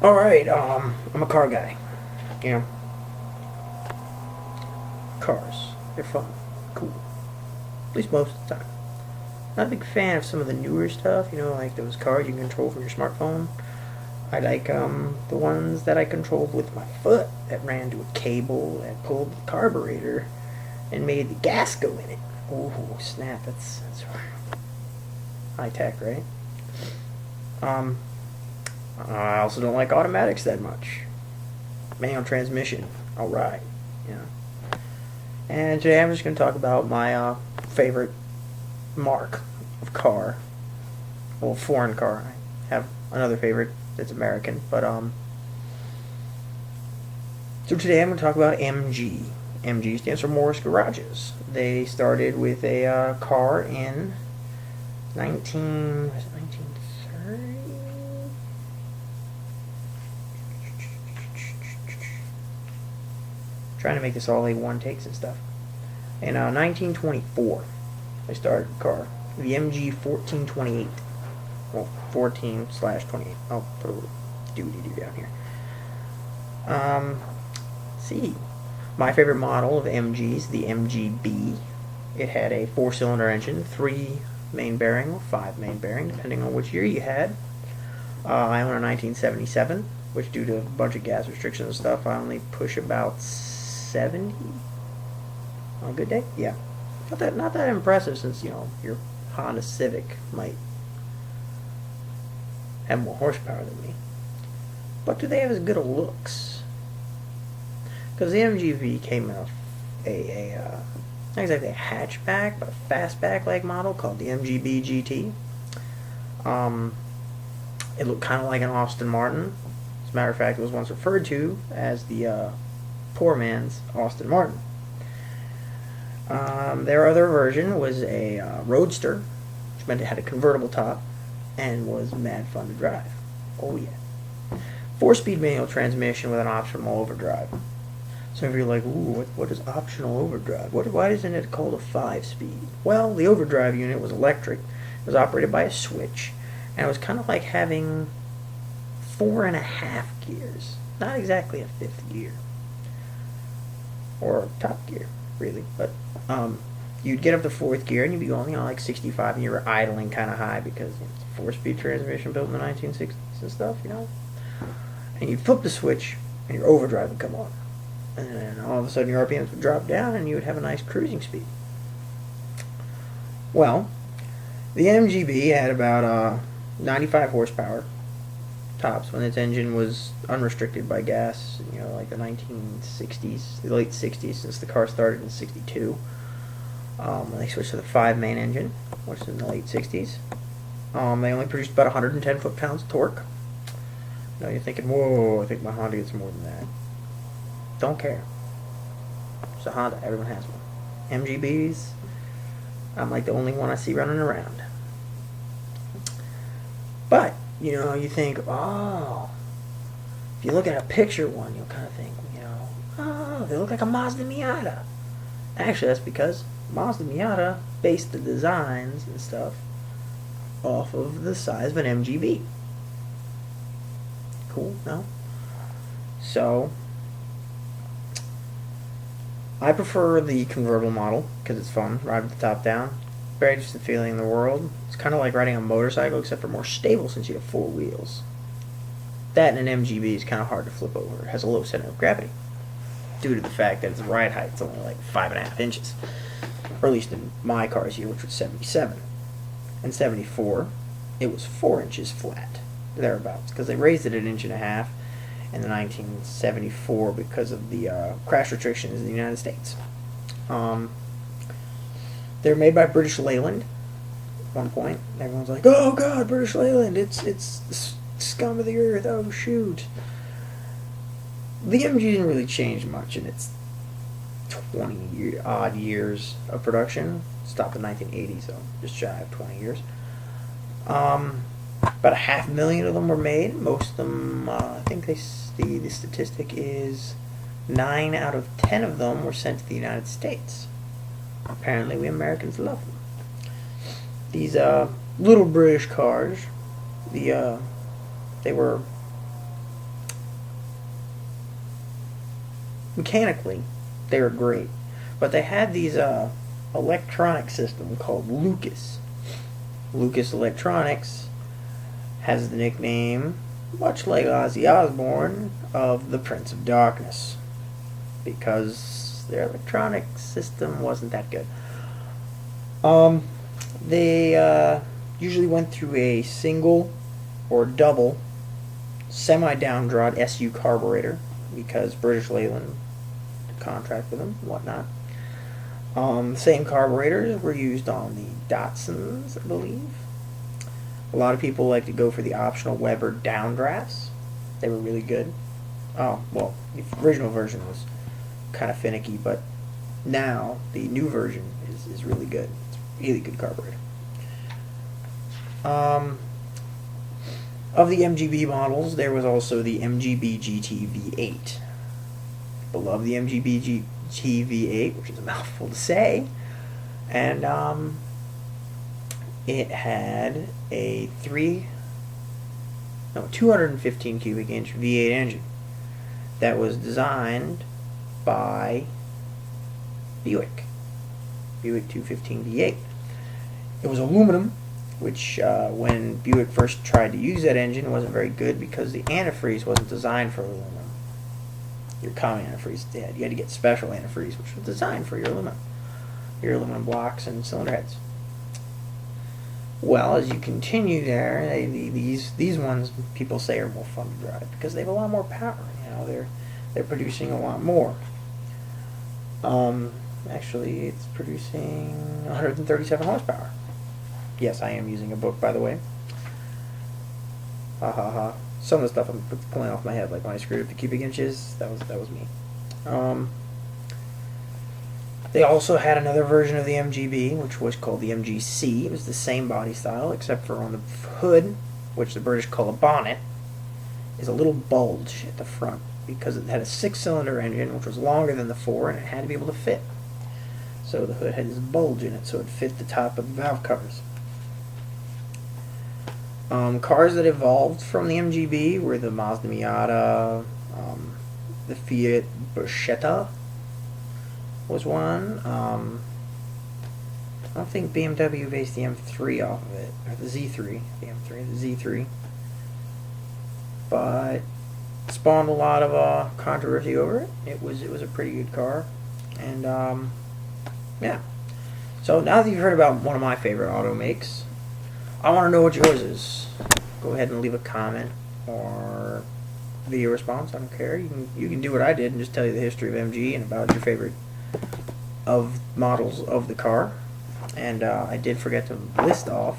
Alright, I'm a car guy. You know, cars. They're fun. Cool. At least most of the time. Not a big fan of some of the newer stuff, you know, like those cars you can control from your smartphone. I like the ones that I controlled with my foot that ran to a cable that pulled the carburetor and made the gas go in it. Oh snap! That's high tech, right? Um, I also don't like automatics that much. Manual transmission, all right, you know. And today I'm just going to talk about my favorite mark of car, well, foreign car. I have another favorite that's American, but so today I'm going to talk about MG. MG stands for Morris Garages. They started with a car in 1930? Trying to make this all A1 takes and stuff. In 1924, they started the car. The MG 1428. Well, 14/28. I'll put a little doody-doo down here. See. My favorite model of MGs, the MGB. It had a 4-cylinder engine, 3 main bearing or 5 main bearing, depending on which year you had. I own a 1977, which due to a bunch of gas restrictions and stuff, I only push about 70 on a good day. Yeah, not that impressive, since, you know, your Honda Civic might have more horsepower than me. But do they have as good a looks? Because the MGB came in not exactly a hatchback, but a fastback-like model called the MGB GT. It looked kind of like an Aston Martin. As a matter of fact, it was once referred to as the poor man's Aston Martin. Their other version was a Roadster, which meant it had a convertible top and was mad fun to drive. Oh yeah. 4-speed manual transmission with an optional overdrive. So if you're like, ooh, what is optional overdrive? Why isn't it called a 5-speed? Well, the overdrive unit was electric. It was operated by a switch, and it was kind of like having 4.5 gears. Not exactly a 5th gear. Or top gear, really. But you'd get up to 4th gear, and you'd be going, you know, like 65, and you were idling kind of high because, you know, it's a 4-speed transmission built in the 1960s and stuff, you know. And you'd flip the switch, and your overdrive would come on. And then all of a sudden your RPMs would drop down and you would have a nice cruising speed. Well, the MGB had about 95 horsepower tops when its engine was unrestricted by gas, you know, like the 1960s, the late 60s, since the car started in 62. When they switched to the 5-main engine, which was in the late 60s. They only produced about 110 foot-pounds of torque. Now you're thinking, whoa, I think my Honda gets more than that. Don't care. It's a Honda. Everyone has one. MGBs, I'm like the only one I see running around. But, you know, you think, oh, if you look at a picture one, you'll kind of think, you know, oh, they look like a Mazda Miata. Actually, that's because Mazda Miata based the designs and stuff off of the size of an MGB. Cool, no? So, I prefer the convertible model because it's fun, ride with the top down. Greatest feeling in the world. It's kind of like riding a motorcycle, except for more stable since you have 4 wheels. That and an MGB is kind of hard to flip over. It has a low center of gravity due to the fact that its ride height is only like 5.5 inches. Or at least in my car's year, which was 77. In 74, it was 4 inches flat, thereabouts, because they raised it 1.5 inches in the 1974 because of the crash restrictions in the United States. They're made by British Leyland. At one point, everyone's like, "Oh God, British Leyland! It's the scum of the earth! Oh shoot!" The MG didn't really change much in its 20-odd years of production. Stopped in 1980, so just shy of 20 years. About 500,000 of them were made. Most of them, I think the statistic is 9 out of 10 of them were sent to the United States. Apparently, we Americans love them. These little British cars, they were mechanically, they were great. But they had these electronic system called Lucas. Lucas Electronics has the nickname, much like Ozzy Osbourne, of the Prince of Darkness, because their electronic system wasn't that good. They usually went through a single or double semi-downdraft SU carburetor, because British Leyland contract with them and whatnot. Same carburetors were used on the Datsuns, I believe. A lot of people like to go for the optional Weber downdrafts. They were really good. Oh, well, the original version was kind of finicky, but now the new version is really good. It's a really good carburetor. Of the MGB models, there was also the MGB GT V8. People love the MGB GT V8, which is a mouthful to say. And it had a 215 cubic inch V8 engine that was designed by Buick 215 V8. It was aluminum, which when Buick first tried to use that engine, wasn't very good because the antifreeze wasn't designed for aluminum. Your common antifreeze did. You had to get special antifreeze, which was designed for your aluminum blocks and cylinder heads. Well, as you continue there, these ones people say are more fun to drive because they have a lot more power. You know, they're producing a lot more. Actually, it's producing 137 horsepower. Yes, I am using a book, by the way. Ha ha ha. Some of the stuff I'm pulling off my head, like when I screwed up the cubic inches, that was me. They also had another version of the MGB, which was called the MGC. It was the same body style, except for on the hood, which the British call a bonnet, is a little bulge at the front because it had a 6-cylinder engine, which was longer than the 4, and it had to be able to fit. So the hood had this bulge in it, so it fit the top of the valve covers. Cars that evolved from the MGB were the Mazda Miata, the Fiat Barchetta was one. I don't think BMW based the M3 off of it, or the Z3, the Z3. But it spawned a lot of controversy over it. It was a pretty good car, and yeah. So now that you've heard about one of my favorite auto makes, I want to know what yours is. Go ahead and leave a comment or video response. I don't care. You can do what I did and just tell you the history of MG and about your favorite of models of the car. And I did forget to list off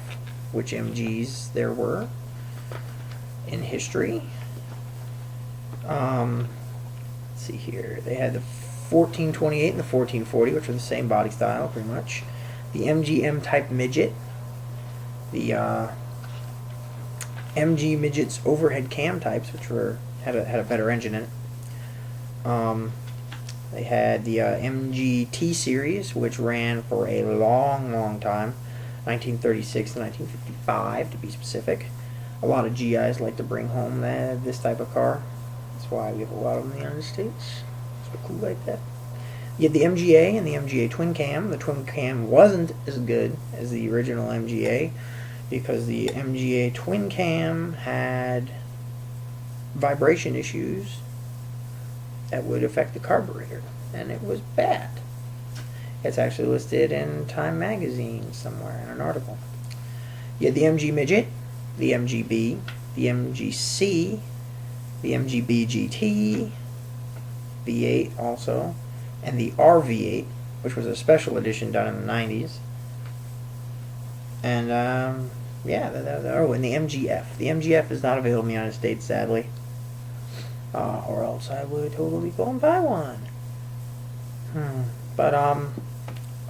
which MGs there were in history. Let's see here. They had the 1428 and the 1440, which are the same body style pretty much. The MGM type midget. The MG midgets overhead cam types, which had a better engine in it. They had the MGT series, which ran for a long time, 1936 to 1955 to be specific. A lot of GIs like to bring home this type of car. That's why we have a lot of them in the United States. So cool like that. You had the MGA and the MGA twin cam. The twin cam wasn't as good as the original MGA because the MGA twin cam had vibration issues that would affect the carburetor, and it was bad. It's actually listed in Time magazine somewhere in an article. You had the MG midget, the MGB, the MGC, the MGB GT, V8 also, and the RV8, which was a special edition done in the 90s. And yeah, and the MGF. The MGF is not available in the United States, sadly. Or else I would totally go and buy one. But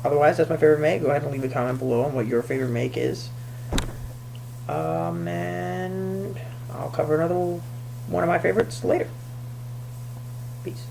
otherwise, that's my favorite make. Go ahead and leave a comment below on what your favorite make is. And I'll cover another one of my favorites later. Peace.